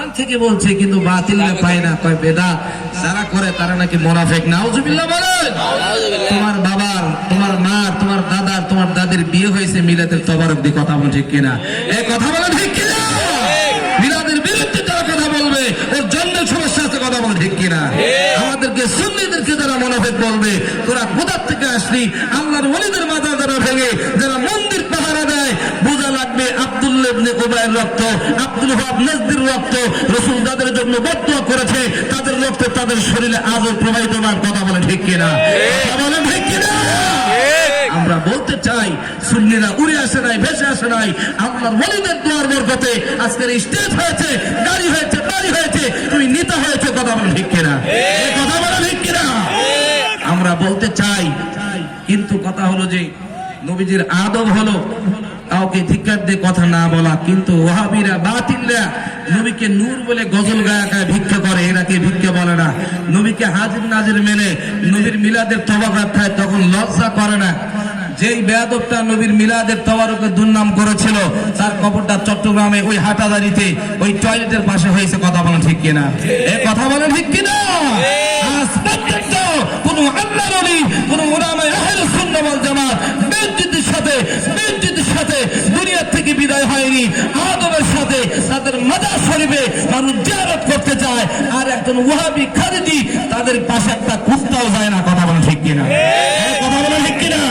কোরআন থেকে বলছে কিন্তু বাতিলরা পায় না, কয় বেদাত যারা করে তারা নাকি মুনাফিক। নাউজুবিল্লাহ বলেন। তোমার বাবার, তোমার মা, তোমার দাদার, তোমার দাদির বিয়ে হয়েছে মিলাদের তবারক দিয়ে, কথা বল ঠিক কিনা? এই কথা বলে ঠিক কিনা? মিলাদের বিরুদ্ধে যারা কথা বলবে ওর জন্মের সমস্যা আছে, কথা বল ঠিক কিনা? আমাদেরকে সুন্নিদেরকে যারা মুনাফিক বলবে তোরা কোথার থেকে আসলি, আল্লাহর ওলিদের মাথা যারা ভেঙে যারা মন্দির পাহারা দেয়, বোঝা লাগবে আব্দুল্লাহ ইবনে উবাইর রক্ত, আব্দুল ওয়াহাব নাজদির রক্ত রাসূল তাদের জন্য বদদুয়া করেছে, তাদের রক্ত তাদের শরীরে আজও প্রবাহিতমান, কথা বলে ঠিক কিনা? কথা বলে ঠিক কিনা? আমরা বলতে চাই সুন্নিরা উড়ে আসে নাই, ভেসে আসে নাই, আল্লাহর ওলিদের দোয়ার বরকতে আজকের স্টেজ হয়েছে, গাড়ি হয়েছে, বাড়ি হয়েছে, তুমি নেতা হয়েছে, কথা বলে ঠিক কিনা? কথা বলে ঠিক কিনা? আমরা বলতে চাই, কিন্তু কথা হলো যে নবীজির আদব হলো কাউকে ধিক্কার দিয়ে কথা না বলা, কিন্তু ওয়াহাবিরা বাতিলরা নবীকে নূর বলে গজল গায়কায় ভিক্ষা করে, এরাকে ভিক্ষা বলে না। নবীকে হাজির নাজির মেনে নবীর মিলাদের তবারক খায়, তখন লজ্জা করে না। যেই বেয়াদবটা নবীর মিলাদের তবারকে দুর্নাম করেছিল তার কবরটা চট্টগ্রামে ওই হাটাদারিতে ওই টয়লেটের পাশে হয়েছে, কথা বলেন ঠিক কিনা? এই কথা বলেন ঠিক কিনা? আজ পর্যন্ত কোন আল্লাহর ওলি, কোন উলামায়ে আহলে সুন্নাহ ওয়াল জামাত বেইজ্জতির সাথে দুনিয়া থেকে বিদায় হয়নি। আদবের সাথে তাদের মাজার শরীফে মানুষ জিয়ারত করতে চায়, আর একজন ওয়াহাবি খারিজি তাদের পাশে একটা কুত্তাও যায় না, কথা বলেন ঠিক কিনা? কথা বলেন ঠিক কিনা?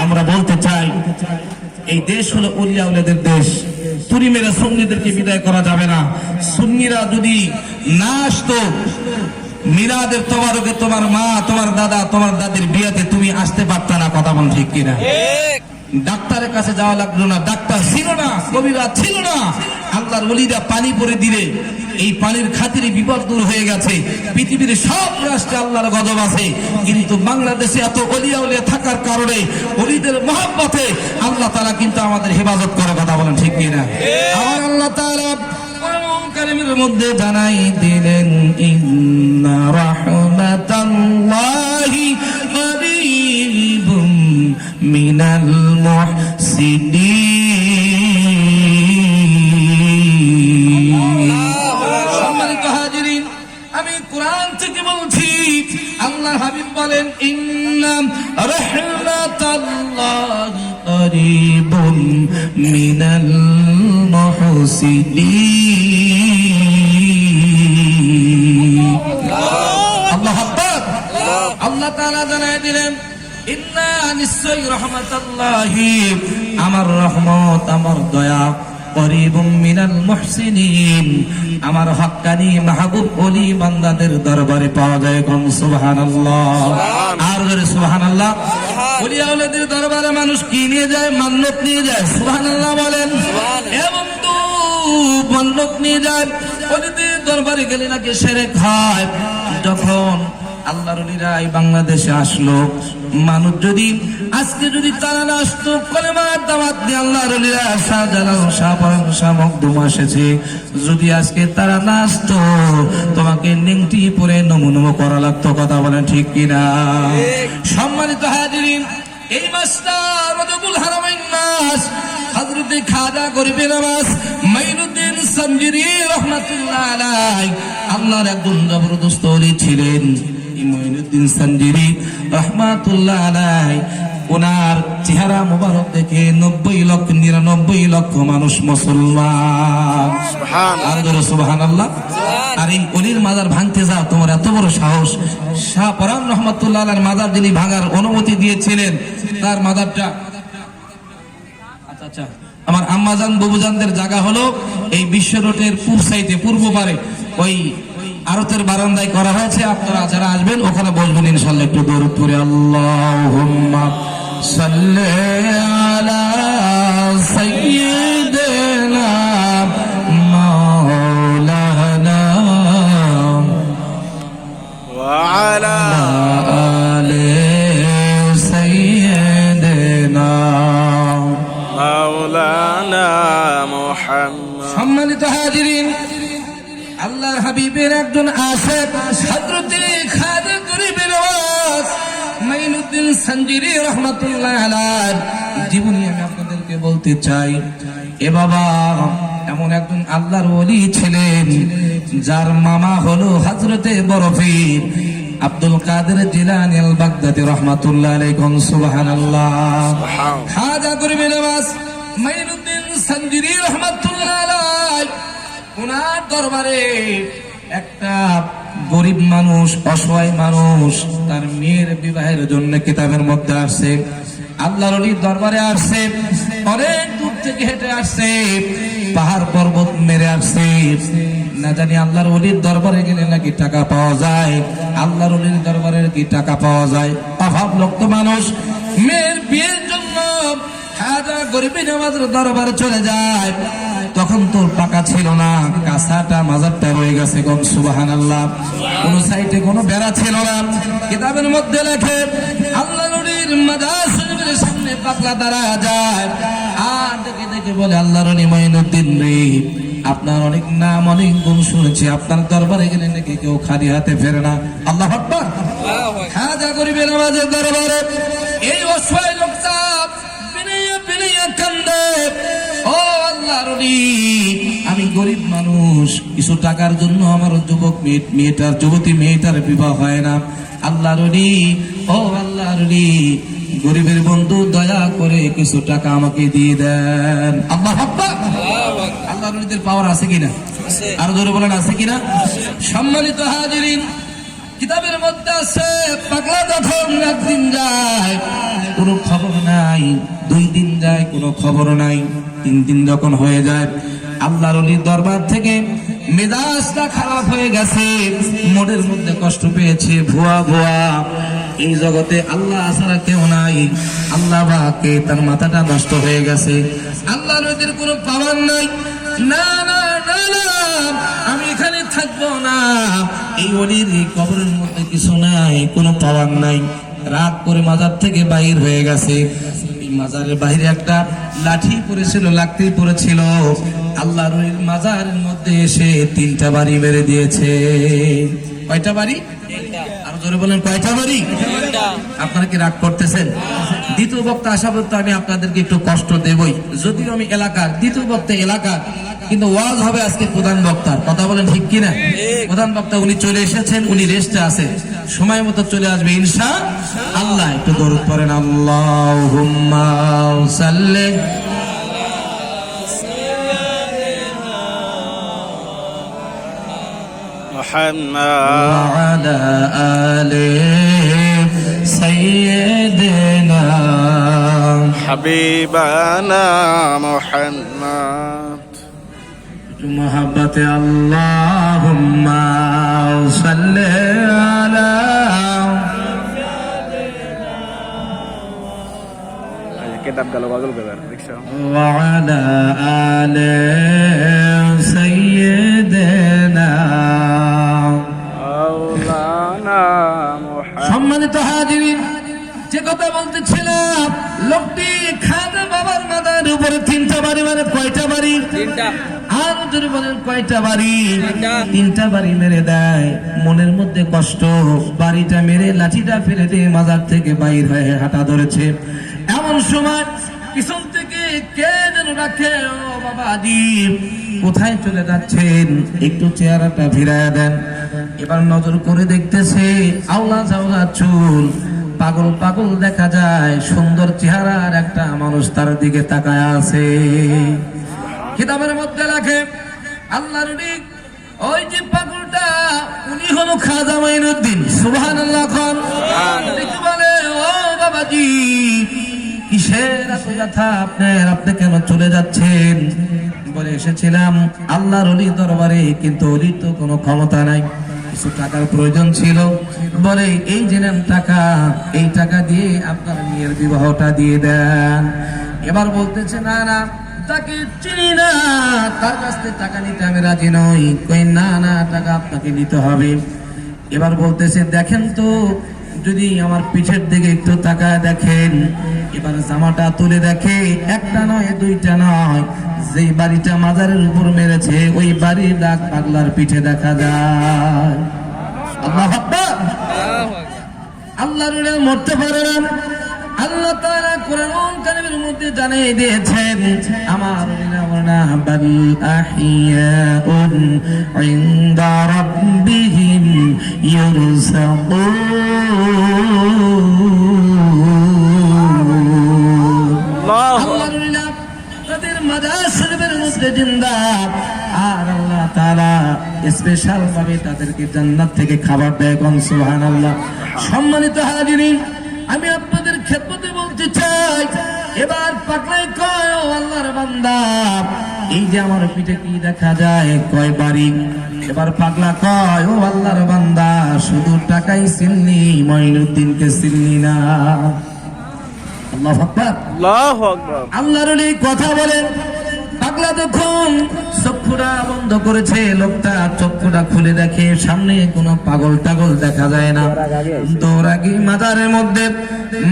আমরা বলতে চাই এই দেশ হলো ওলিয়া উলিয়াদের দেশ, তুরি মেরে সুন্নিদেরকে বিদায় করা যাবে না। সুন্নিরা যদি না আসতো মিলাদের তবারকে তোমার মা, তোমার দাদা, তোমার দাদির বিয়েতে তুমি আসতে পারতা না, কথা বল ঠিক কিনা? ডাক্তারের কাছে যাওয়া লাগলো না, ডাক্তার ছিল না, কবিরা ছিল না, আল্লাহর ওলিরা পানি পরে দিলে এই পানির খাতিরে বিপদ দূর হয়ে গেছে। পৃথিবীর সব রাষ্ট্রে আল্লাহর গজব আছে, কিন্তু বাংলাদেশে এত ওলিয়া উলিয়া থাকার কারণে ওলিদের মহব্বতে আল্লাহ তাআলা কিন্তু আমাদের হেফাজত করে, কথা বলেন ঠিক কিনা? আমার আল্লাহ তাআলা কারিমের মধ্যে জানাই দিলেন, ইন্না রাহমাতাল্লাহি করিবুম মিনাল মুহসিনিন। সম্মানিত হাজিরিন, আমি কোরআন থেকে বলছি, আল্লাহর হাবিব বলেন, ইন্না রাহমাতাল্লাহি করিবুম মিনাল মুহসিনিন। আল্লাহু আকবার। আল্লাহ তাআলা জানায় দিলেন, ইন্না নিশ্চয়ই রাহমাতাল্লাহি, আমার রহমত, আমার দয়া, করিবুম মিনাল মুহসিনিন, আমার হক্কানি মাহবুব ওলি বান্দাদের দরবারে পাওয়া যায়। কোন সুবহানাল্লাহ, আর জোরে সুবহানাল্লাহ। ওলিয়া ওলিদের দরবারে মানুষ কি নিয়ে যায়? মান্নত নিয়ে যায়। সুবহানাল্লাহ বলেন। এবং তো মান্নত নিয়ে যায়। ওলিদের দরবারে গেলে নাকি শিরক হয়। যখন আল্লাহর ওলিরা এই বাংলাদেশে আসলো, মানুষ যদি আজকে যদি তারা না আসতো, কলেমার দাওয়াত দিয়ে আল্লাহর ওলিরা শাহজালাল, শাহপরান, শাহ মখদুম এসেছে, যদি আজকে তারা না আসতো তোমাকে নেংটি পরে নমো করা লাগতো, কথা বলেন ঠিক কিনা? সম্মানিত হাজিরিন, এই মাসটা রজবুল হারামাইন মাস, হযরতে খাজা গরিবে নওয়াজ মাইনুদ্দিন সঞ্জিরি রাহমাতুল্লাহ আলাইহি আল্লাহর একজন জবরদস্ত ওলি ছিলেন। মাইনুদ্দিন সঞ্জিরি রাহমাতুল্লাহ আলাইহি, ওনার চেহারা মুবারক দেখে 99 লক্ষ মানুষ মুসলমান। সুবহানাল্লাহ, সুবহানাল্লাহ। আর এই ওলির মাজার ভাঙতে যাও, তোমার এত বড় সাহস? শাহ পরান রহমাতুল্লাহ আলাইহির মাজার যিনি ভাঙার অনুমতি দিয়েছিলেন, তার মাজারটা, আচ্ছা আমার আম্মাজান বুবুজানদের জায়গা হলো এই বিশ্ব রোডের পূর্ব সাইডে, পূর্ব পারে ওই আরতের বারান্দায় করা হয়েছে। আপনারা যারা আসবেন ওখানে বলবেন ইনশাআল্লাহ। একটু দরুদ পড়ে, আল্লাহুম্মা সাল্লি আলা সাইয়্যিদিনা মাওলানা ওয়া আলা আলি সাইয়্যিদিনা মাওলানা মুহাম্মদ। সম্মানিত হাজিরিন, আল্লাহর হাবিবের একজন আশিক হযরতে খাজা গরিবে নওয়াজ মাইনুদ্দিন সঞ্জিরি রাহমাতুল্লাহ আলাইহি জীবনী আমি আপনাদেরকে বলতে চাই। এ বাবা, এমন একজন আল্লাহর ওলি ছিলেন যার মামা হলো হযরতে বরফির আব্দুল কাদের জিলানী আল বাগদাদি রাহমাতুল্লাহ আলাইহি। সুবহানাল্লাহ। খাজা গরিবে নওয়াজ মাইনুদ্দিন সঞ্জিরি রাহমাতুল্লাহ আলাইহি, ওনার দরবারে একটা গরিব মানুষ, অসহায় মানুষ, তার মেয়ের বিবাহের জন্য কিতাবের মধ্যে আসছে। আল্লাহর ওলির দরবারে আসছে, অনেক দূর থেকে হেঁটে আসছে, পাহাড় পর্বত মেরে আসছে। না জানি আল্লাহর ওলির দরবারে গেলে নাকি টাকা পাওয়া যায়, আল্লাহর ওলির দরবারে কি টাকা পাওয়া যায়? অভাবগ্রস্ত মানুষ মেয়ের বিয়ের জন্য খাজা গরিবে নওয়াজের দরবারে চলে যায়। তখন তোর টাকা ছিল না, কাঁচাটা মাজারটা রয়ে গেছে। কোন সুবহানাল্লাহ। কোন সাইডে কোনো বেড়া ছিল না। কিতাবের মধ্যে লেখে আল্লাহ নবীর মাজার শরীফের সামনে পাগলা দাঁড়ায় যায় আর দেখে দেখে বলে, আল্লাহর ওলি মাইনুদ্দিন রে, আপনার অনেক নাম অনেক গুণ শুনেছি, আপনার দরবারে গেলে নাকি কেউ খালি হাতে ফেরে না। আল্লাহু আকবার। খাজা গরিবে নওয়াজের দরবারে এই অসহায় লোকটা বিনয়ে বিনয়ে কান্দে, ও আল্লাহর ওলি, আমি গরিব মানুষ, কিছু টাকার জন্য আমার যুবতী মেয়েটার বিবাহ হয় না। আল্লাহর ওলি, ও আল্লাহর ওলি, গরিবের বন্ধু দয়া করে কিছু টাকা আমাকে দিয়ে দেন। আল্লাহু আকবার। আল্লাহর ওলিদের পাওয়ার আছে কিনা? আর জোরে বলেন, আছে কিনা? সম্মানিত হাজিরিন, কিতাবের মধ্যে আছে পাগলা যখন একদিন যায় কোনো খবর নাই, 2 দিন যায় কোনো খবর নাই, 3 দিন যখন হয়ে যায় আল্লাহর ওলির দরবার থেকে মেজাজটা খারাপ হয়ে গেছে, মনের মধ্যে কষ্ট পেয়েছে, ভুয়া ভুয়া, এই জগতে আল্লাহ ছাড়া কেউ নাই, আল্লাহ বাকে তার মাথাটা নষ্ট হয়ে গেছে, আল্লাহর ওলিদের কোনো পাওয়ার নাই, না না না না, আমি এখানে থাকবো না, এই ওলির কবরের মধ্যে কিছু নাই, কোনো পাওয়ার নাই। রাগ করে মাজার থেকে বাহির হয়ে গেছে। মাজারের বাইরে একটা লাঠি পড়েছিল, লাকড়ি পড়েছিল, আল্লাহর ওলির মাজারের মধ্যে এসে 3টা বাড়ি মেরে দিয়েছে। কয়টা বাড়ি? আর জোরে বলেন, কয়টা বাড়ি? আপনারা কি রাগ করতেছেন? দ্বিতীয় বক্তা আসা পর্যন্ত আমি আপনাদেরকে একটু কষ্ট দেবই, যদিও আমি এলাকার দ্বিতীয় বক্তা এলাকার, কিন্তু ওয়াজ হবে আজকে প্রধান বক্তার। কথা বলেন ঠিক কিনা? প্রধান বক্তা উনি চলে এসেছেন, উনি রেস্টে আছেন, সময় মতো চলে আসবে ইনশাআল্লাহ। একটু দরুদ পড়েন, আল্লাহুম্মা সাল্লি মুহাম্মাদ ওয়া আলা আলি সাইয়্যিদিনা হাবিবানা মুহাম্মাদ। মোহাব্বতে আল্লাহুম্মা সাল্লি আলা কিতাব গেল বাগল গেল রিকশা ওয়া আলা আলি সাইয়্যিদিনা মাওলানা মুহাম্মাদ। সম্মানিত হাজিরিন, যে কথা বলতেছিলাম, লোকটি খাজা বাবার মাথার উপরে 3টা বাড়ি, মানে কয়টা বাড়ি? 3টা। আর যদি বলেন কয়টা বাড়ি? 3টা বাড়ি মেরে দেয়। মনের মধ্যে কষ্ট, বাড়িটা মেরে লাঠিটা ফেলে দিয়ে মাজার থেকে বাইর হয়ে হাঁটা ধরেছে। এমন সময় পিছন থেকে কে যেন ডাকে, ও বাবাজি কোথায় চলে যাচ্ছেন, একটু চেহারাটা ভিড়ায় দেন। এবার নজর করে দেখতেছে আওলা জাওলা চুল, পাগল পাগল দেখা যায়, সুন্দর চেহারার একটা মানুষ তার দিকে তাকায় আছে। কিতাবের মধ্যে লেখে আল্লাহর ওলি, ওই যে পাগলটা উনি হলো খাজা মাইনুদ্দিন। সুবহানাল্লাহ। খান দেখে বলে, ও বাবাজি কিসের এত কথা আপনার, আপনি কেন চলে যাচ্ছেন? বলে, এসেছিলাম আল্লাহর ওলির দরবারে, কিন্তু ওলির তো কোনো ক্ষমতা নাই, কিছু টাকার প্রয়োজন ছিল। বলে, এই যে নেন টাকা, এই টাকা দিয়ে আপনার মেয়ের বিবাহটা দিয়ে দেন। এবার বলতেছে, না না, তাকে চিনি না, তার কাছ থেকে টাকা নিতে আমি রাজি নই। কই, না না, টাকা আপনাকে নিতে হবে। এবার বলতেছে, দেখেন তো, যদি আমার পিছের দিকে একটু তাকায় দেখেন। এবার জামাটা তুলে দেখে, একটা নয়, 2টা নয়, যেই বাড়িটা মাজারের উপর মেরেছে ওই বাড়ির দাগ পাগলার পিঠে দেখা যায়। আল্লাহু আকবার। আল্লাহর ওলি মরতে পারে না, আল্লাহ তাআলা কোরআন কারীমের মধ্যে জানিয়ে দিয়েছেন আমার ওলিরা বাল আহিয়াউন ইনদা রাব্বিহিম ইরসাকুন। আল্লাহর ওলিরা তাদের মাজার শরীফের মধ্যে জিন্দা, আর আল্লাহ তাআলা স্পেশাল ভাবে তাদেরকে জান্নাত থেকে খাবার দেয়। কোন সুবহানাল্লাহ। সম্মানিত হাজিরিন, আমি আপনাদের খেদমতে বলতে চাই, এবার পাগলাই কয় ও আল্লাহর বান্দা, এই যে আমার পিঠে কি দেখা যায়, কয় বাড়ি। এবার পাগলা কয় ও আল্লাহর বান্দা, শুধু টাকাই চিনলি, মঈনুদ্দিনকে চিনলি না। আল্লাহু আকবার, আল্লাহু আকবার। আল্লাহর ওলি কথা বলেন। পাগলা যখন চক্ষুটা বন্ধ করেছে, লোকটা চক্ষুটা খুলে দেখে সামনে কোনো পাগল টাগল দেখা যায় না। দৌড়াগি মাজারের মধ্যে,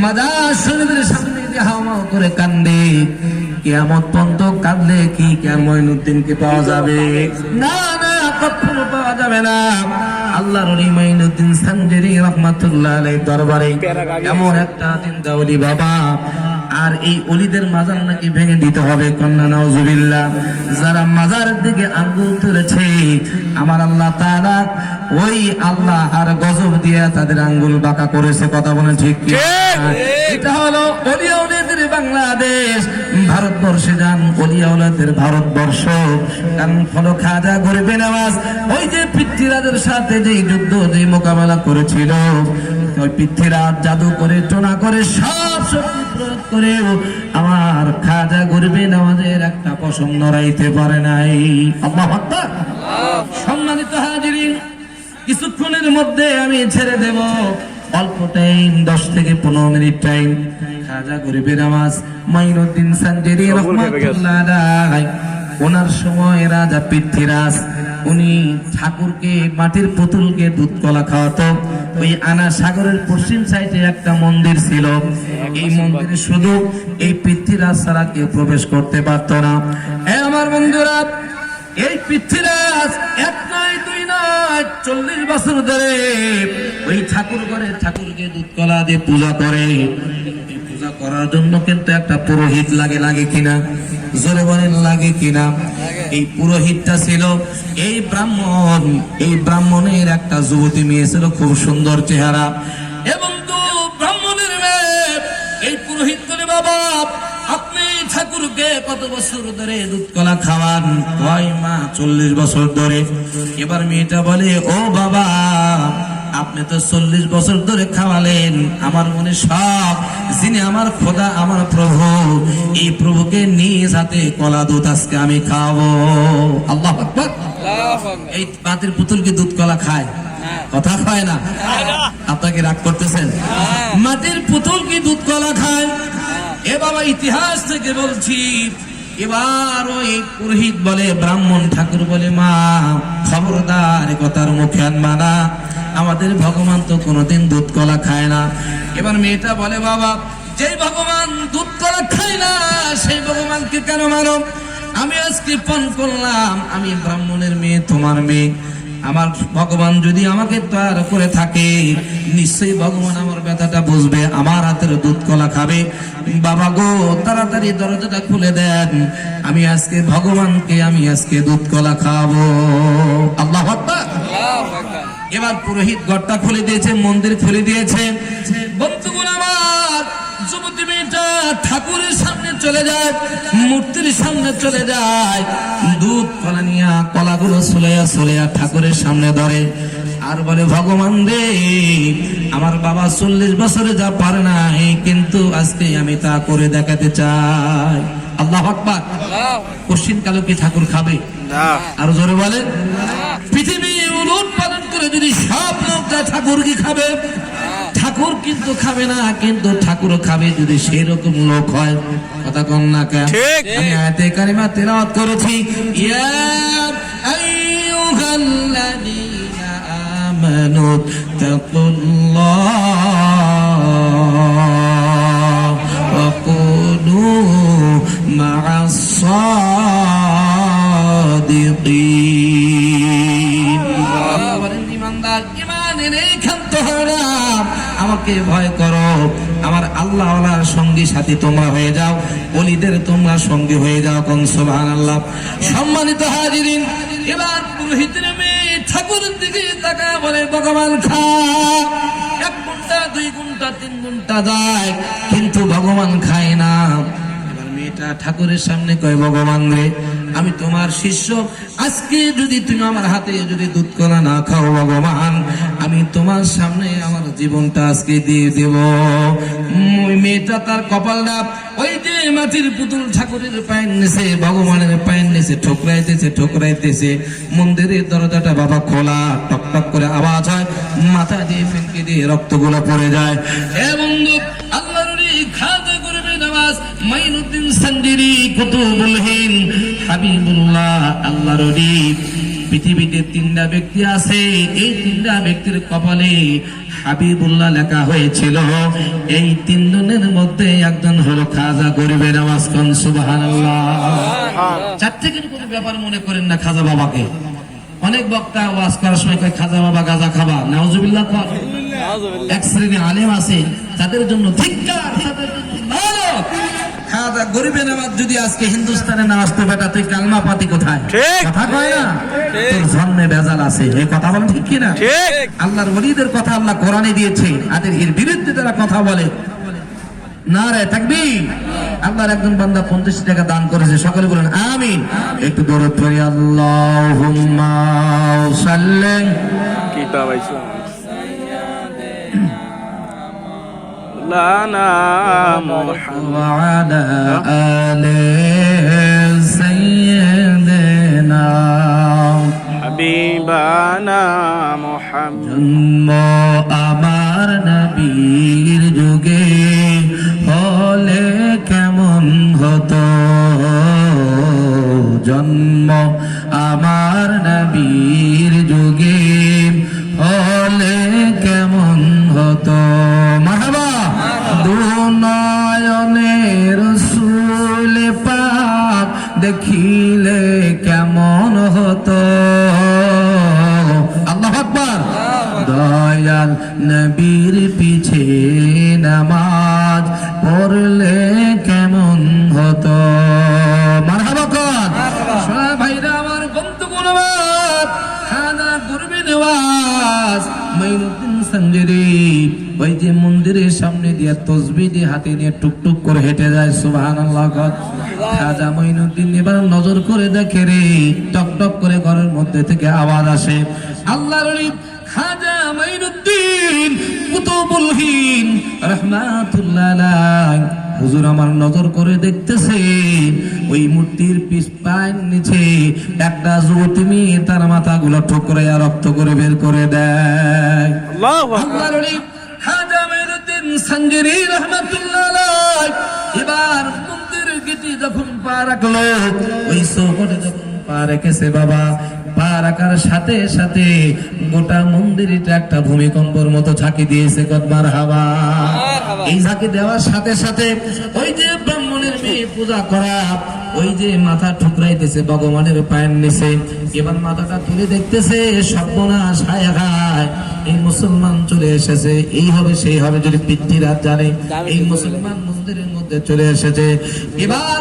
মাজার শরীফের সামনে দিয়ে হাওমাও করে কান্দে। কিয়ামত পর্যন্ত কাঁদলে কি মঈনুদ্দিনকে পাওয়া যাবে? না না, কখনো পাওয়া যাবে না। আল্লাহর ওলি মঈনুদ্দিন সানজারি রাহমাতুল্লাহ আলাইহির দরবারে এমন একটা জিন্দা ওলি বাবা, আর এই ওলিদের মাজার নাকি ভেঙে দিতে হবে। কন্যা নাউজুবিল্লাহ। যারা মাজারের দিকে আঙ্গুল তুলেছে, আমার আল্লাহ তাআলা ওই আল্লাহ আর গজব দিয়ে তাদের আঙ্গুল বাঁকা করেছে। কথা বলেন ঠিক কি? এটা হলো ওলিয়াউলিয়াদের বাংলাদেশ। ভারতবর্ষে যান, ওলিয়াউলিয়াদের ভারতবর্ষ। কারণ হলো খাজা গরিবে নওয়াজ ওই যে পৃথ্বীরাজের সাথে যে যুদ্ধ, যে মোকাবেলা করেছিল, ওই পৃথ্বীরাজ জাদু করে, টোনা করে, সব শক্তি প্রয়োগ করেও আমার খাজা গরিবে নওয়াজের একটা পশম নড়াইতে পারে নাই। আল্লাহু আকবার। সম্মানিত হাজিরিন, কিছুক্ষণের মধ্যে আমি ছেড়ে দেব, অল্প টাইম, 10 থেকে 15 মিনিট টাইম। খাজা গরিবে নওয়াজ মঈনুদ্দিন সানজারি রাহমাতুল্লাহ আলাইহি, ওনার সময় রাজা পৃথ্বীরাজ, উনি ঠাকুরকে, মাটির পুতুলকে দুধ কলা খাওয়াতো। ওই আনা সাগরের পশ্চিম সাইডে একটা মন্দির ছিল। এই মন্দিরে শুধু এই পৃথ্বীরাজ ছাড়া কেউ প্রবেশ করতে পারতো না। আমার বন্ধুরা, এই পৃথ্বীরাজ 1 নয় 2 নয় 40 বছর ধরে ওই ঠাকুর ঘরে ঠাকুরকে দুধ কলা দিয়ে পূজা করে। এই পূজা করার জন্য কিন্তু একটা পুরোহিত লাগে, লাগে কিনা? জোরে বলেন লাগে কিনা? এই পুরোহিতটা ছিল এই ব্রাহ্মণ। এই ব্রাহ্মণের একটা যুবতী মেয়ে ছিল, খুব সুন্দর চেহারা। এবং তো ব্রাহ্মণের মেয়ে এই পুরোহিত বলে, বাবা আপনি ঠাকুরকে কত বছর ধরে দুধ কলা খাওয়ান? কয় মা 40 বছর ধরে। এবার মেয়েটা বলে, ও বাবা আপনি তো 40 বছর ধরে খাওয়ালেন, আমার মনে সব, যিনি আমার খোদা, আমার প্রভু, এই প্রভুকে নিজ হাতে কলা দুধ আজকে আমি খাওয়াবো। আল্লাহু আকবার। এই মাটির পুতুল কি দুধ কলা খায়? কথা খায় না। আপনাকে রাগ করতেছেন? মাটির পুতুল কি দুধ কলা খায়? এ বাবা ইতিহাস থেকে বলছি। এবার ওই পুরোহিত বলে, ব্রাহ্মণ ঠাকুর বলে, মা খবরদার, কথার মুখে আনবা না, আমাদের ভগবান তো কোনোদিন দুধ কলা খায় না। এবার মেয়েটা বলে, বাবা যেই ভগবান দুধ কলা খায় না, সেই ভগবানকে কেন মানো? আমি আজকে পণ করলাম, আমি ব্রাহ্মণের মেয়ে, তোমার মেয়ে। আমার ভগবান যদি আমাকে তৈরি করে থাকে, নিশ্চয়ই ভগবান আমার ব্যথাটা বুঝবে, আমার হাতের দুধ কলা খাবে। বাবা গো, তাড়াতাড়ি দরজাটা খুলে দেন, আমি আজকে ভগবানকে, আমি আজকে দুধ কলা খাবো। আল্লাহু আকবার। এবার পুরোহিত ঘরটা খুলে দিয়েছে, মন্দির খুলে দিয়েছে। বন্ধুগণ আমার, যুবতী মেয়েটা ঠাকুরের সামনে চলে যায়, মূর্তির সামনে চলে যায়, দুধ কলা নিয়ে কলাগুলো ছুলাইয়া ছুলাইয়া ঠাকুরের সামনে ধরে, আর বলে, ভগবান রে, আমার বাবা 40 বছরে যা পারে নাই, কিন্তু আজকে আমি তা করে দেখাতে চাই। আল্লাহু আকবার। কোশ্চিন কালো কি ঠাকুর খাবে? আর জোরে বলেন, পৃথিবী উলট পালন করে যদি সব লোকটা ঠাকুর কি খাবে? ঠাকুর কিন্তু খাবে না, কিন্তু ঠাকুর খাবে যদি সেই রকম লোক হয়। কথা কম না কেন? আমি আয়াতে কারিমা তেলাওয়াত করেছি, ইয়া আইয়ুহাল্লাযীনা আমানু তাকুল্লাহ ওয়া কুনু মা'আস সাদিকিন। ইমানদার, ইমান এনে ক্ষান্ত হয় না, আমাকে ভয় করো, আমার আল্লাহওয়ালার সঙ্গী সাথী তোমরা হয়ে যাও, ওলিদের তোমরা সঙ্গী হয়ে যাও। কোন সুবহানাল্লাহ। সম্মানিত হাজিরিন, এবার পুরোহিতের মেয়ে ঠাকুরের দিকে তাকা বলে, ভগবান খা। 1 ঘন্টা 2 ঘন্টা 3 ঘন্টা যায়, কিন্তু ভগবান খায় না। এবার মেয়েটা ঠাকুরের সামনে কয়, ভগবান রে, আমি তোমার শিষ্য, আজকে যদি তুমি আমার হাতে যদি দুধ কলা না খাও ভগবান, আমি তোমার সামনে আমার জীবনটা আজকে দিয়ে দেব। ওই মেয়েটা তার কপালটা ওই যে মাটির পুতুল ঠাকুরের পায়ের নিচে, ভগবানের পায়ের নিচে ঠোকরাইতেছে। মন্দিরের দরজাটা বাবা খোলা, টক টক করে আওয়াজ হয়, মাথা দিয়ে ফেঁকে দিয়ে রক্তগুলো পড়ে যায়। এ বন্ধু, আল্লাহর খাজা করবে নামাজ মাইনুদ্দিন সঞ্জিরি কুতুবুলহীন হাবিবুল্লাহ আল্লাহর ওলি। পৃথিবীতে 3টা ব্যক্তি আছে, এই 3টা ব্যক্তির কপালে হাবিবুল্লাহ লেখা হয়েছিল। এই 3 জনের মধ্যে একজন হলো খাজা গরিবে নামাজ। কোন সুবহানাল্লাহ। 4 থেকে কোনো ব্যাপার মনে করেন না খাজা বাবাকে। অনেক বক্তা ওয়াজ করার সময় কয় খাজা বাবা গাঁজা খাবা, নাউজুবিল্লাহ। এক শ্রেণী আলেম আছে, তাদের জন্য ধিক্কার, তাদের জন্য লানত। খাজা গরিবে নামাজ যদি আজকে হিন্দুস্তানে না আসতো, বেটা তুই কালমা পাতি কোথায়? কথা কয় না, তোর জন্মে ভেজাল আছে। এই কথা বল ঠিক কিনা? আল্লাহর ওলিদের কথা আল্লাহ কোরআনে দিয়েছে, আর এর বিরুদ্ধে যারা কথা বলে, নারে তাকবীর। আল্লাহর একজন বান্দা 50 টাকা দান করেছে, সকলে বলেন আমিন। একটু দরুদ পড়ি, আল্লাহুম্মা সাল্লি কিতাব আইছো লানা মুহাম্মদ ওয়া আলা আলি সাইয়্যিদিনা হাবিবানা মুহাম্মদ। জন্ম আমার নবীর যুগে হলে কেমন হতো, জন্ম আমার নবীর যুগে হলে কেমন হতো। মারহাবা। দুনয়নে রাসূল পাক দেখিলে কেমন হতো। আল্লাহু আকবার। দয়াল নবীর পিছে নামাজ পড়লে কেমন হতো। মারহাবা কর ভাইরা আমার, বন্ধুগণ আমার, খাজা গরিবে নওয়াজ মাইনুদ্দিন সঞ্জিরি ওই যে মন্দিরের সামনে দিয়ে তসবিহ দিয়ে হাতে নিয়ে টুকটুক করে হেঁটে যায়। সুবহানাল্লাহ। খাজা মাইনুদ্দিন এবার নজর করে দেখে রে, টক টক করে ঘরের মধ্যে থেকে আওয়াজ আসে। আল্লাহর ওলি খাজা মাইনুদ্দিন কুতুবুলহীন রাহমাতুল্লাহ আলাইহি হুজুর আমার নজর করে দেখতেছে, ওই মূর্তির পায়ের নিচে একটা যুবতী মেয়ে তার মাথাগুলো ঠোকরাইয়া রক্ত করে বের করে দেয়। আল্লাহর ওলি খাজা মাইনুদ্দিন সঞ্জিরি রাহমাতুল্লাহ আলাইহি এবার মন্দিরের গেটে যখন পা রাখলো, ওই চৌকটে যখন পা রেখেছে বাবা, পা রাখার সাথে সাথে গোটা মন্দিরটা একটা ভূমিকম্পের মতো ঝাঁকি দিয়েছে। কত মারহাবা। এই ঝাঁকি দেওয়ার সাথে সাথে ওই যে ব্রাহ্মণের মেয়ে পূজা করা, ওই যে মাথা ঠুকরাইতেছে ভগবানের পায়ের নিচে, এবার মাথাটা তুলে দেখতেছে সর্বনাশ, হায় হায়, এই মুসলমান চলে এসেছে, এই হবে সেই হবে যদি পিতৃরাত জানে। এই মুসলমান মন্দিরের মধ্যে চলে এসেছে। এবার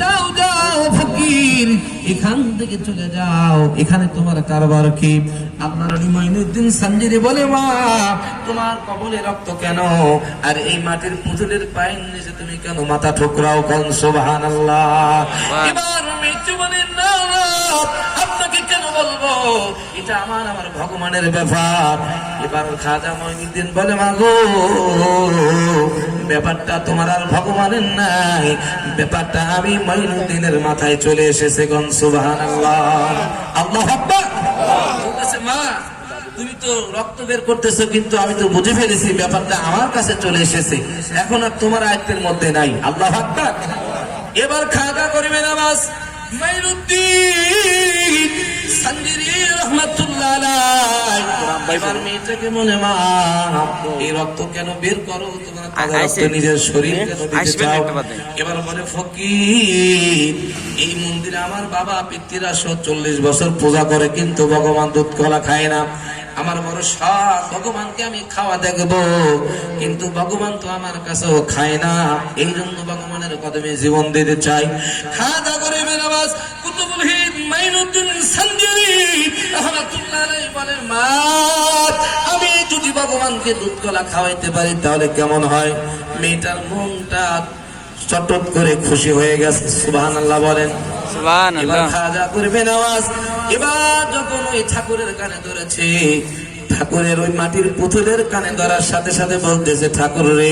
যাও যাও ফকির, এখান থেকে চলে যাও, এখানে তোমার কারবার কি? আপনার মাইনুদ্দিন সঞ্জিরি বলে, মা তোমার কবলে রক্ত কেন, আর এই মাটির পুতুলের পায়ের নিচে তুমি কেন মাথা ঠুকরাও? কোন সুবহানাল্লাহ। এবার মৃত্যু বলে, না না, আপনাকে কেন বলবো, এটা আমার ভগবানের ব্যাপার। এবার খাজা মাইনুদ্দিন বলে, মা গো, ব্যাপারটা তোমার আর ভগবানের নাই, ব্যাপারটা আমি মাইনুদ্দিনের মাথায় চলে এসেছে। কোন সুবহানাল্লাহ। আল্লাহু আকবার। বলতেছে, মা তুমি তো রক্ত বের করতেছো, কিন্তু আমি তো বুঝে ফেলেছি ব্যাপারটা আমার কাছে চলে এসেছে, এখন আর তোমার আয়ত্তের মধ্যে নাই। আল্লাহু আকবার। এবার খাজা গরিবে নামাজ মাইনুদ্দিন সঞ্জিরি রাহমাতুল্লাহ আলাইহি এবার মেয়েটাকে বলে, মা এই রক্ত কেন বের করো, তোমার রক্ত নিজের শরীর কেন দিতে চাও? এবার বলে, ফকির এই মন্দিরে আমার বাবা পিতৃরা 40 বছর পূজা করে, কিন্তু ভগবান দুধ কলা খায় না। আমার বড় শখ, ভগবানকে আমি খাওয়া দেখবো, কিন্তু ভগবান তো আমার কাছেও খায় না, এই জন্য ভগবানের কদমে জীবন দিতে চাই। খাওয়া করে বেনামাজ কুতুবুল হিন্দ মাইনুদ্দিন সঞ্জরি রাহমাতুল্লাহ আলাইহি বলেন, মা আমি যদি ভগবানকে দুধ কলা খাওয়াইতে পারি তাহলে কেমন হয়? মেয়েটার মনটা চটট করে খুশি হয়ে গেছে। সুবহানাল্লাহ বলেন। এবার খাজা করবে নামাজ। এবার যখন ওই ঠাকুরের কানে ধরেছে, ঠাকুরের ওই মাটির পুতুলের কানে ধরার সাথে সাথে বলতেছে, ঠাকুর রে,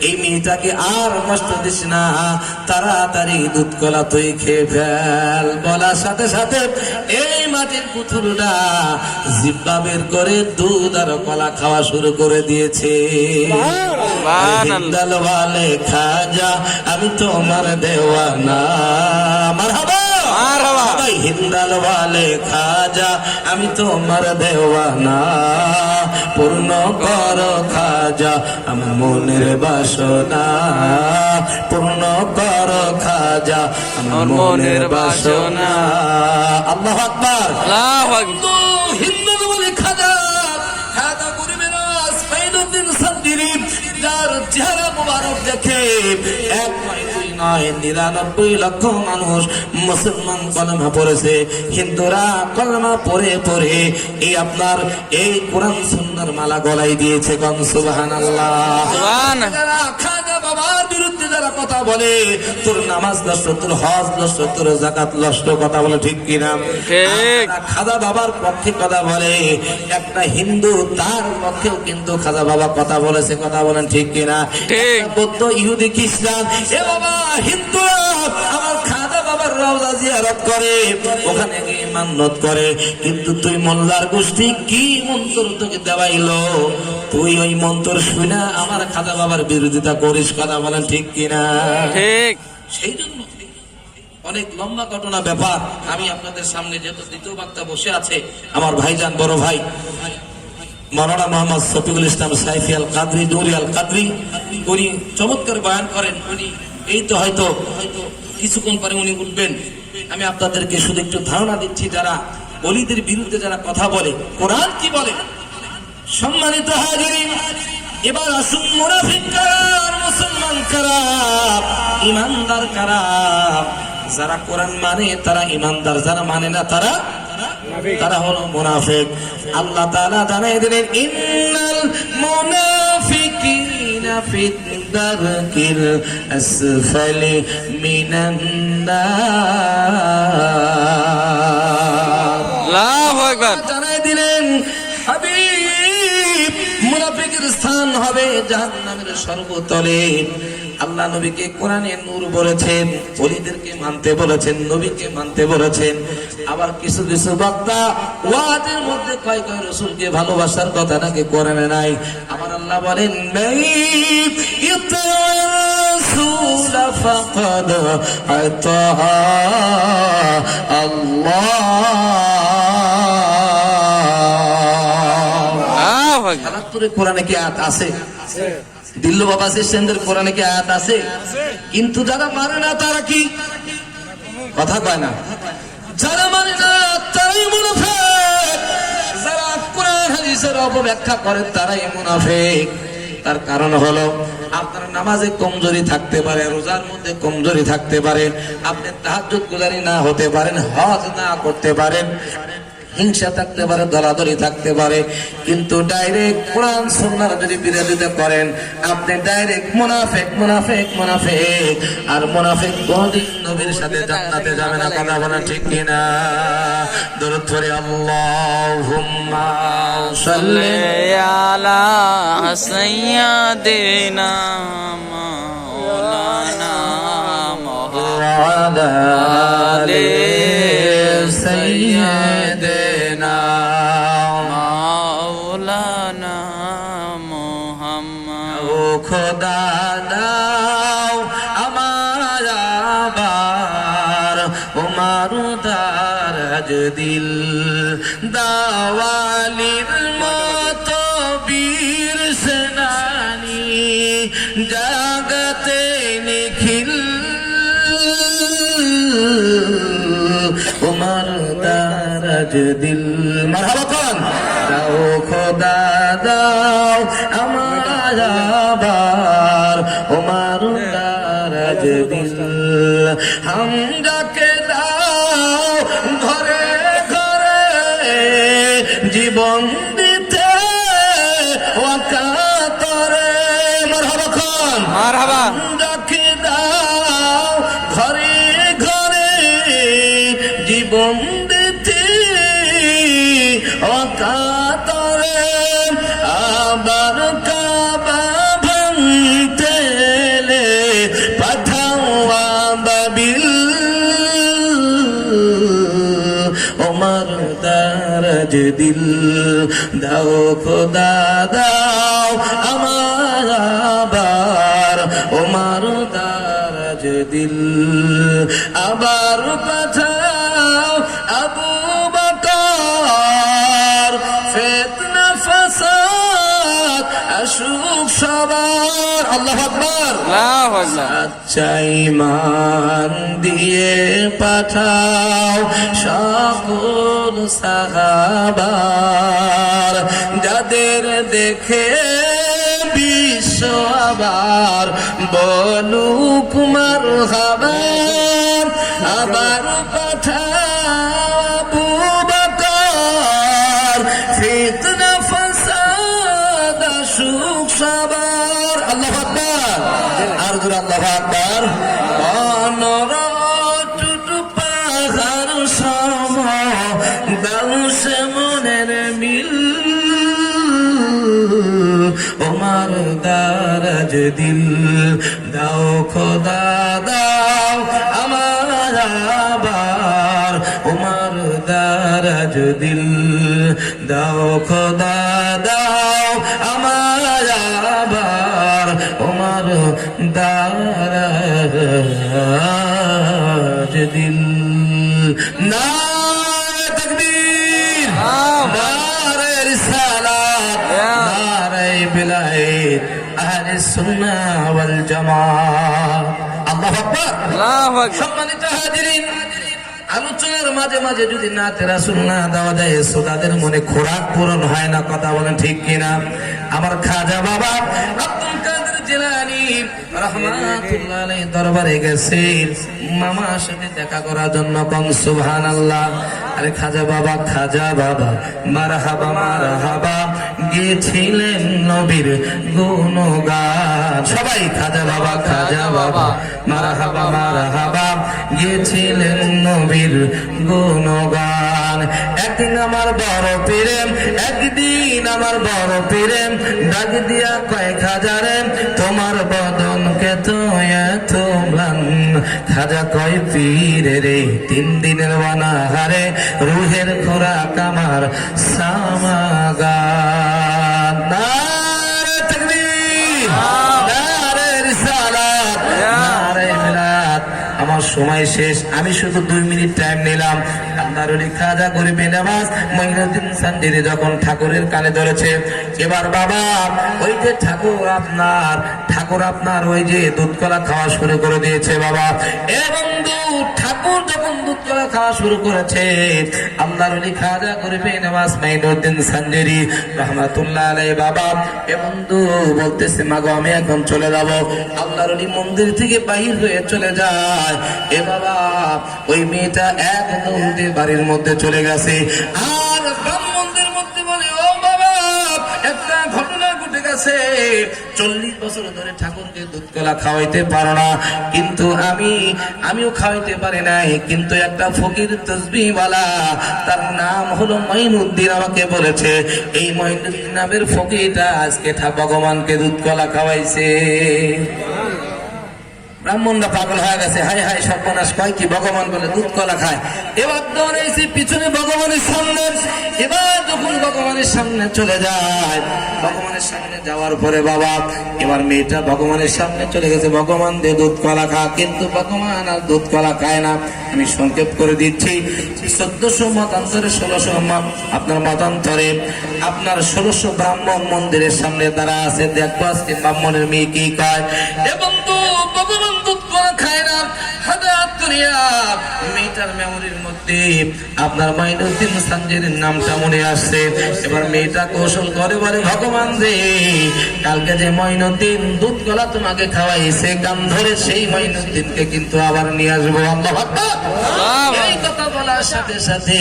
এই মেয়েটাকে আর কষ্ট দিস না, তাড়াতাড়ি দুধ কলা তুই খেয়ে ফেল। বলার সাথে সাথে এই মাটির পুতুলটা জিব্বা বের করে দুধ আর কলা খাওয়া শুরু করে দিয়েছে। হিন্দাল ওয়ালে খাজা আমি তোমার দেওয়ানা, মারহাবা ভাই, হিন্দাল ওয়ালে খাজা আমি তোমার দেওয়ানা, পূর্ণ কর খাজা আমার মনের বাসনা, পূর্ণ কর খাজা আমার মনের বাসনা। আল্লাহু আকবার, আল্লাহু আকবার। হিন্দাল ওয়ালে খাজা, খাজা করবে না মাইনুদ্দিন সঞ্জরি, যার চেহারা মুবারক দেখে 1 নয় 2 নয় 99 লক্ষ মানুষ মুসলমান কলেমা পড়েছে। হিন্দুরা কলেমা পড়ে পড়ে এই আপনার এই কোরআন সুন্নাহর মালা গলায় দিয়েছে। কোন সুবহানাল্লাহ, সুবহানাল্লাহ। খাজা বাবার বিরুদ্ধে যারা কথা বলে, তোর নামাজ নষ্ট, তোর হজ নষ্ট, তোর যাকাত নষ্ট, কথা বলে ঠিক কিনা? ঠিক। খাজা বাবার পক্ষে কথা বলে, একটা হিন্দু তার পক্ষেও কিন্তু খাজা বাবা কথা বলেছে, কথা বলেন ঠিক কিনা? ঠিক। বৌদ্ধ, ইহুদি, খ্রিস্টান, এ বাবা হিন্দুরা আমার খাজা বাবার রওজা জিয়ারত করে, ওখানে গিয়ে মান্নত করে, কিন্তু তুই মোল্লার গোষ্ঠী কি মন্ত্র তোকে দেওয়াইলো, তুই ওই মন্ত্র শুনে আমার খাজা বাবার বিরোধিতা করিস, কথা বলেন ঠিক কিনা? ঠিক। সেই জন্য অনেক লম্বা ঘটনা ব্যাপার, আমি আপনাদের সামনে যেহেতু দ্বিতীয় বক্তা বসে আছে আমার ভাইজান, বড় ভাই মাওলানা মোহাম্মদ শফিকুল ইসলাম সাইফি আল কাদরি, নুরি আল কাদরি, উনি চমৎকার বয়ান করেন। উনি এই তো হয়তো কিছুক্ষণ পরে উনি উঠবেন। আমি আপনাদেরকে শুধু একটু ধারণা দিচ্ছি, যারা ওলিদের বিরুদ্ধে যারা কথা বলে, কোরআন কি বলে। সম্মানিত হাজিরিন, এবার আসুন মুনাফিক কারা আর মুসলমান কারা, ইমানদার কারা। যারা কোরআন মানে তারা ইমানদার, যারা মানে না তারা হলো মুনাফিক। আল্লাহ তাআলা জানাই দিলেন, ইন্নাল মুনাফিকিনা ফিদ দারকিল আসফালি মিনান নার। আল্লাহু আকবার। জানাই দিলেন হাবিব, মুনাফিকের স্থান হবে জাহান্নামের সর্বতলে। আল্লাহ নবীকে কোরআনে নূর বলেছেন, ওলিদেরকে মানতে বলেছেন, নবীকে মানতে বলেছেন। আবার কিছু কিছু বক্তা ওয়াজের মধ্যে কয় কয় রাসূলকে ভালোবাসার কথা নাকি কোরআনে নাই। আমার আল্লাহ বলেন, রাসূল ফাকাদ আতা আল্লাহ। কোরআনে কি আয়াত আছে? দিল্লু বাবা সিস্টেমদের কোরআনে কি আয়াত আছে? কিন্তু যারা মানে না তারা কি কথা কয় না, যারা মানে না তারাই মুনাফিক, যারা কোরআন হাদিসের অপব্যাখ্যা করে তারাই মুনাফিক। তার কারণ হলো আপনার নামাজে কমজোরি থাকতে পারে, রোজার মধ্যে কমজোরি থাকতে পারে, আপনি তাহাজ্জুদ গুজারি না হতে পারেন, হজ না করতে পারেন, হিংসা থাকতে পারে, দলাদলি থাকতে পারে, কিন্তু ডাইরেক্ট কোরআন সুন্নাহর যদি বিরোধিতা করেন আপনি ডাইরেক্ট মুনাফিক, মুনাফিক, মুনাফিক। আর মুনাফিক কোনদিন নবীর সাথে জান্নাতে যাবে না, কথা বলেন ঠিক কিনা? দরুদ পড়ে আল্লাহুম্মা সাল্লি আলা সাইয়্যিদিনা মাওলানা মুহাম্মদ আলি সাইয়্যিদিনা মাওলানা মুহাম্মদ। ও খোদা দাও আমার আবার উমার দারাজ দিল, দাওয়ালির মতো বীর সেনানি জাগতে নিখিল, উমার দারাজ দিল। মারহাবা কোন দাও খোদা দাও আমার আবার ওমার দারাজ দিল হামদাকে দাও ঘরে ঘরে জীবন দিতে ওয়াকাতরে মারহাবা খান মারহাবা ডাকে দাও ঘরে ঘরে জীবন দিতে অকাতরে আবার কাবা ভাঙতে এলে পাঠাও আবাবিল ওমর দারাজ দিল দাও খোদা দাও আমার আবার ওমর দারাজ দিল আবার পাঠাও আবু বকর ফিতনা ফাসাদ আসুক সবার আল্লাহু আকবার আল্লাহু আকবার আচ্ছা ঈমান দিয়ে পাঠাও সকল সাহাবার যাদের দেখে বিশ্ব আবার বলুক মারহাবা আবার পাঠাও আবু বকর ফিতনা ফাসাদ আসুক সবার আল্লাহু আকবার আর জোরে আল্লাহু আকবার টুটু পাহাড় সম দাও সে মনের মিল ওমার দারাজ দিল দাও খোদা দাও আমার আবার ওমার দারাজ দিল দাও খোদা দাও আমার আবার ওমার দারাজ দিল নারে তাকবীর নারে রিসালাত নারে বিলায়েত আহলে সুন্নাহ ওয়াল জামাত আল্লাহু আকবার আল্লাহু আকবার সম্মানিত হাজিরিন আলোচনার মাঝে মাঝে যদি নাতে রাসূল না দেওয়া যায় শ্রোতাদের মনে খোরাক পূরণ হয় না কথা বলেন ঠিক কিনা আমার খাজা বাবা আব্দুল কাদের জিলানী রাহমাতুল্লাহ আলাইহি দরবারে গেছে মামার সাথে দেখা করার জন্য কম সুবহানাল্লাহ আরে খাজা বাবা মারহাবা মারহাবা গেছিলেন নবীর গুণগান সবাই খাজা বাবা মারহাবা মারহাবা গেছিলেন নবীর গুণগান একদিন আমার বড় পীরে ডাক দিয়া কয় খাজারে তোমার বদনকে তো এত ম্লান খাজা কয় পীরে রে 3 দিনের অনাহারে রুহের খোরাক আমার সামাগান নারে তাকবীর নারে রিসালাত নারে মিলাদ আমার সময় শেষ আমি শুধু 2 মিনিট টাইম নিলাম আল্লাহর ওলি খাজা গরিবে নামাজ মঈনুদ্দিন সান্দিরি যখন ঠাকুরের কানে ধরেছে এবার বাবা ওই যে ঠাকুর আপনার ওই যে দুধ কলা খাওয়া শুরু করে দিয়েছে বাবা এবং ঠাকুর যখন দুধ কলা খাওয়া শুরু করেছে আল্লাহর ওলি খাজা গরিবে নামাজ মঈনুদ্দিন সান্দিরি রাহমাতুল্লাহ আলাইহি বাবা এ বন্ধু বলতেছে মাগো আমি এখন চলে যাব আল্লাহর ওলি মন্দির থেকে বাহির হয়ে চলে যায় এ বাবা ওই মেয়েটা একদম বাড়ির মধ্যে চলে গেছে আর ব্রাহ্মণদের মধ্যে বলে ও বাবা একটা ঘটনা ঘটে গেছে 40 বছর ধরে ঠাকুরকে দুধ কলা খাওয়াইতে পারো না কিন্তু আমিও খাওয়াইতে পারি নাই কিন্তু একটা ফকির তসবিহওয়ালা তার নাম হলো মঈনুদ্দিন আমাকে বলেছে এই মঈনুদ্দিন নামের ফকিরটা আজকে ভগবানকে দুধ কলা খাওয়াইছে ব্রাহ্মণরা পাগল হয়ে গেছে হায় হায় সর্বনাশ কয় কি ভগবান বলে দুধ কলা খায় এবার দৌড়াইছে পিছনে ভগবানের সামনে এবার যখন ভগবানের সামনে চলে যায় ভগবানের সামনে যাওয়ার পরে বাবা এবার মেয়েটা ভগবানের সামনে চলে গেছে ভগবান দিয়ে দুধ কলা খা কিন্তু ভগবান আর দুধ কলা খায় না আমি সংক্ষেপ করে দিচ্ছি 1400 মতান্তরে 1600 আপনার মতান্তরে আপনার 1600 ব্রাহ্মণ মন্দিরের সামনে দাঁড়া আছে দেখবো আজকে ব্রাহ্মণের মেয়ে কি কয় এবং তো ভগবান দুধ কলা খায় না হাজার হঠাৎ করিয়া মেয়েটার মেমোরির মধ্যে আপনার মাইনুদ্দিন সানজির নামটা মনে আসছে। এবার মেয়েটা কৌশল করে বলে, ভগবান রে, কালকে যে মাইনুদ্দিন দুধ গলা তোমাকে খাওয়াইছে, গান ধরে সেই মাইনুদ্দিনকে কিন্তু আবার নিয়ে আসবো। আল্লাহু আকবার। এই কথা বলার সাথে সাথে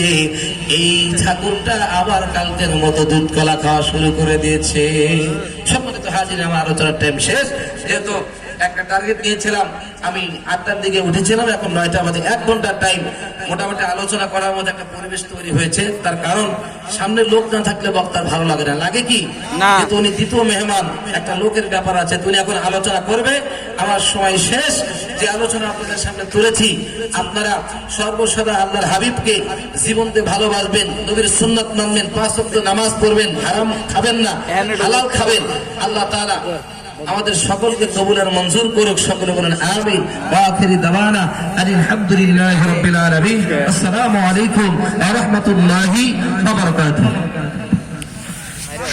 এই ঠাকুরটা আবার কালকের মতো দুধ কলা খাওয়া শুরু করে দিয়েছে। সম্মানিত হাজির, আমার আলোচনার টাইম শেষ। যেহেতু একটা টার্গেট নিয়েছিলাম, আমি 8টার দিকে উঠেছিলাম, এখন 9টা বাজে, 1 ঘন্টার টাইম মোটামুটি আলোচনা করার মতো একটা পরিবেশ তৈরি হয়েছে। তার কারণ সামনে লোক না থাকলে বক্তার ভালো লাগে না, লাগে কি না। যেহেতু উনি দ্বিতীয় মেহমান, একটা লোকের ব্যাপার আছে, তুমি এখন আলোচনা করবে, আমার সময় শেষ। যে আলোচনা আপনাদের সামনে তুলেছি, আপনারা সর্বসদা আল্লাহর হাবিবকে জীবন দিয়ে ভালোবাসবেন, নবীর সুন্নাত মানবেন, 5 ওয়াক্ত নামাজ পড়বেন, হারাম খাবেন না, হালাল খাবেন। আল্লাহ তাআলা আমাদের সকলকে কবুলের মঞ্জুর করুক। সকলে বলেন আমিন। ওয়া আখিরি দাওয়ানা আলহামদুলিল্লাহি রাব্বিল আলামিন। আসসালামু আলাইকুম ওয়া রাহমাতুল্লাহি ওয়া বারাকাতুহু।